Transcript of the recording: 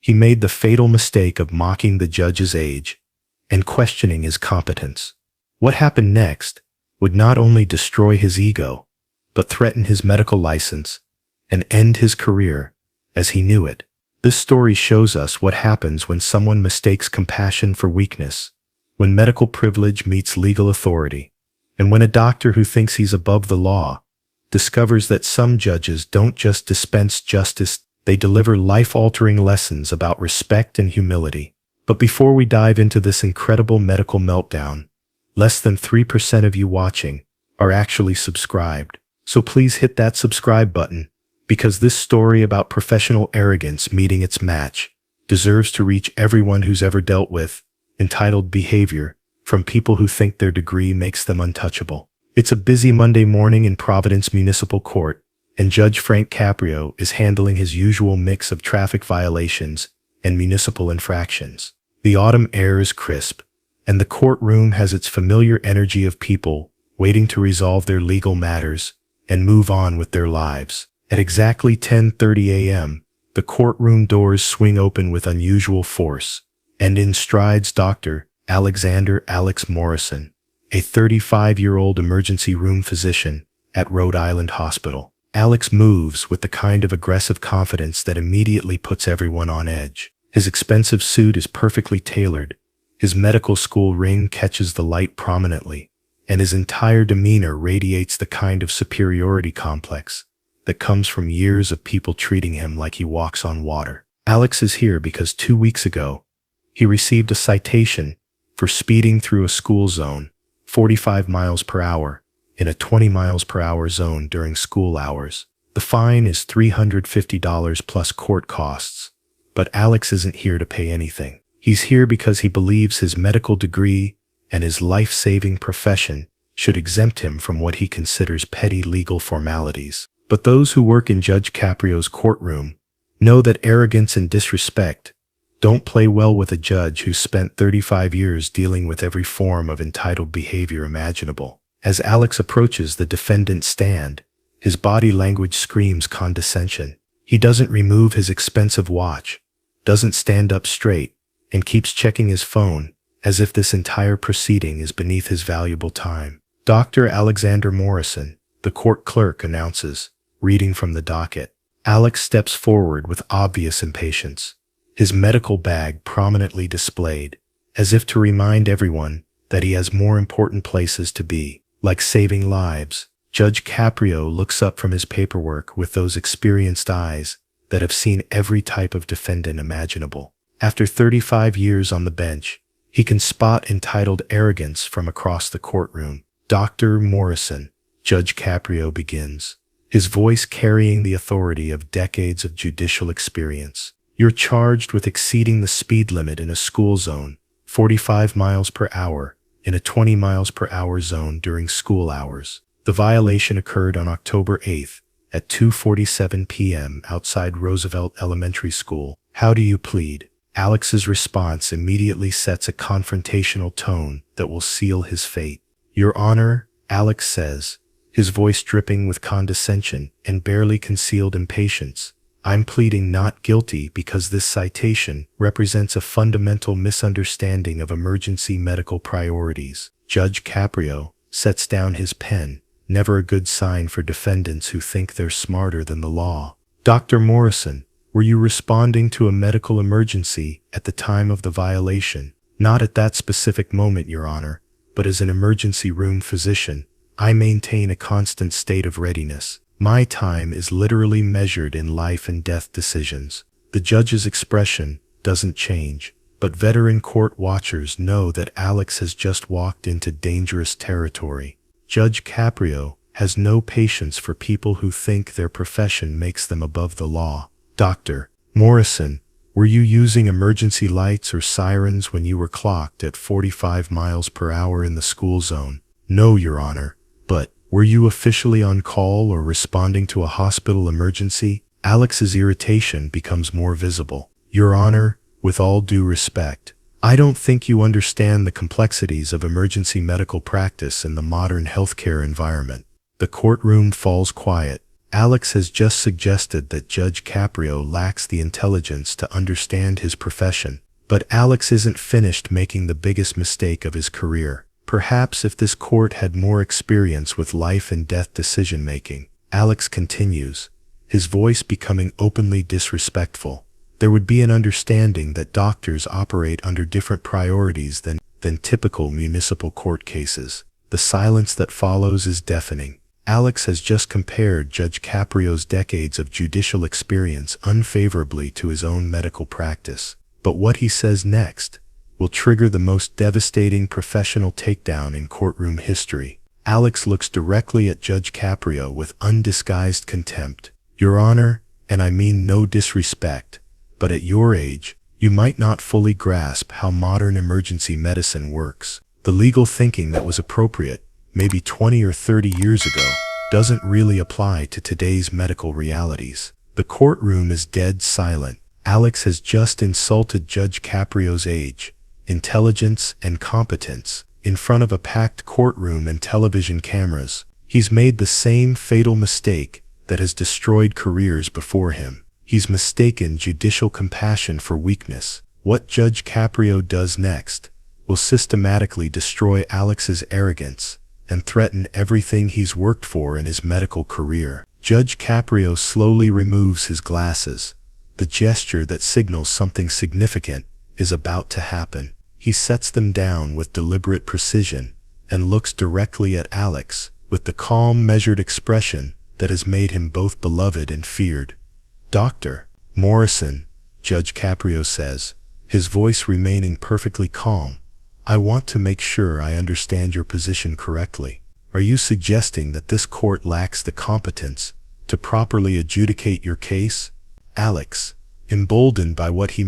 He made the fatal mistake of mocking the judge's age and questioning his competence. What happened next would not only destroy his ego, but threaten his medical license and end his career as he knew it. This story shows us what happens when someone mistakes compassion for weakness, when medical privilege meets legal authority, and when a doctor who thinks he's above the law discovers that some judges don't just dispense justice, they deliver life-altering lessons about respect and humility. But before we dive into this incredible medical meltdown, less than 3% of you watching are actually subscribed. So please hit that subscribe button, because this story about professional arrogance meeting its match deserves to reach everyone who's ever dealt with entitled behavior from people who think their degree makes them untouchable. It's a busy Monday morning in Providence Municipal Court, and Judge Frank Caprio is handling his usual mix of traffic violations and municipal infractions. The autumn air is crisp, and the courtroom has its familiar energy of people waiting to resolve their legal matters and move on with their lives. At exactly 10:30 a.m., the courtroom doors swing open with unusual force, and in strides Dr. Alexander Alex Morrison, a 35-year-old emergency room physician at Rhode Island Hospital. Alex moves with the kind of aggressive confidence that immediately puts everyone on edge. His expensive suit is perfectly tailored, his medical school ring catches the light prominently, and his entire demeanor radiates the kind of superiority complex that comes from years of people treating him like he walks on water. Alex is here because 2 weeks ago, he received a citation for speeding through a school zone 45 miles per hour in a 20 miles per hour zone during school hours. The fine is $350 plus court costs, but Alex isn't here to pay anything. He's here because he believes his medical degree and his life-saving profession should exempt him from what he considers petty legal formalities. But those who work in Judge Caprio's courtroom know that arrogance and disrespect don't play well with a judge who spent 35 years dealing with every form of entitled behavior imaginable. As Alex approaches the defendant's stand, his body language screams condescension. He doesn't remove his expensive watch, doesn't stand up straight, and keeps checking his phone as if this entire proceeding is beneath his valuable time. Dr. Alexander Morrison, the court clerk, announces, reading from the docket. Alex steps forward with obvious impatience, his medical bag prominently displayed, as if to remind everyone that he has more important places to be, like saving lives. Judge Caprio looks up from his paperwork with those experienced eyes that have seen every type of defendant imaginable. After 35 years on the bench, he can spot entitled arrogance from across the courtroom. Dr. Morrison, Judge Caprio begins, his voice carrying the authority of decades of judicial experience. You're charged with exceeding the speed limit in a school zone, 45 miles per hour, in a 20 miles per hour zone during school hours. The violation occurred on October 8th at 2:47 p.m. outside Roosevelt Elementary School. How do you plead? Alex's response immediately sets a confrontational tone that will seal his fate. Your Honor, Alex says, his voice dripping with condescension and barely concealed impatience, I'm pleading not guilty because this citation represents a fundamental misunderstanding of emergency medical priorities. Judge Caprio sets down his pen, never a good sign for defendants who think they're smarter than the law. Dr. Morrison, were you responding to a medical emergency at the time of the violation? Not at that specific moment, Your Honor, but as an emergency room physician, I maintain a constant state of readiness. My time is literally measured in life and death decisions. The judge's expression doesn't change, but veteran court watchers know that Alex has just walked into dangerous territory. Judge Caprio has no patience for people who think their profession makes them above the law. Dr. Morrison, were you using emergency lights or sirens when you were clocked at 45 miles per hour in the school zone? No, Your Honor, but were you officially on call or responding to a hospital emergency? Alex's irritation becomes more visible. Your Honor, with all due respect, I don't think you understand the complexities of emergency medical practice in the modern healthcare environment. The courtroom falls quiet. Alex has just suggested that Judge Caprio lacks the intelligence to understand his profession. But Alex isn't finished making the biggest mistake of his career. Perhaps if this court had more experience with life and death decision-making, Alex continues, his voice becoming openly disrespectful, there would be an understanding that doctors operate under different priorities than typical municipal court cases. The silence that follows is deafening. Alex has just compared Judge Caprio's decades of judicial experience unfavorably to his own medical practice. But what he says next will trigger the most devastating professional takedown in courtroom history. Alex looks directly at Judge Caprio with undisguised contempt. Your Honor, and I mean no disrespect, but at your age, you might not fully grasp how modern emergency medicine works. The legal thinking that was appropriate, maybe 20 or 30 years ago, doesn't really apply to today's medical realities. The courtroom is dead silent. Alex has just insulted Judge Caprio's age, intelligence, and competence. In front of a packed courtroom and television cameras, he's made the same fatal mistake that has destroyed careers before him. He's mistaken judicial compassion for weakness. What Judge Caprio does next will systematically destroy Alex's arrogance and threaten everything he's worked for in his medical career. Judge Caprio slowly removes his glasses, the gesture that signals something significant is about to happen. He sets them down with deliberate precision and looks directly at Alex with the calm, measured expression that has made him both beloved and feared. Dr. Morrison, Judge Caprio says, his voice remaining perfectly calm, I want to make sure I understand your position correctly. Are you suggesting that this court lacks the competence to properly adjudicate your case? Alex, emboldened by what he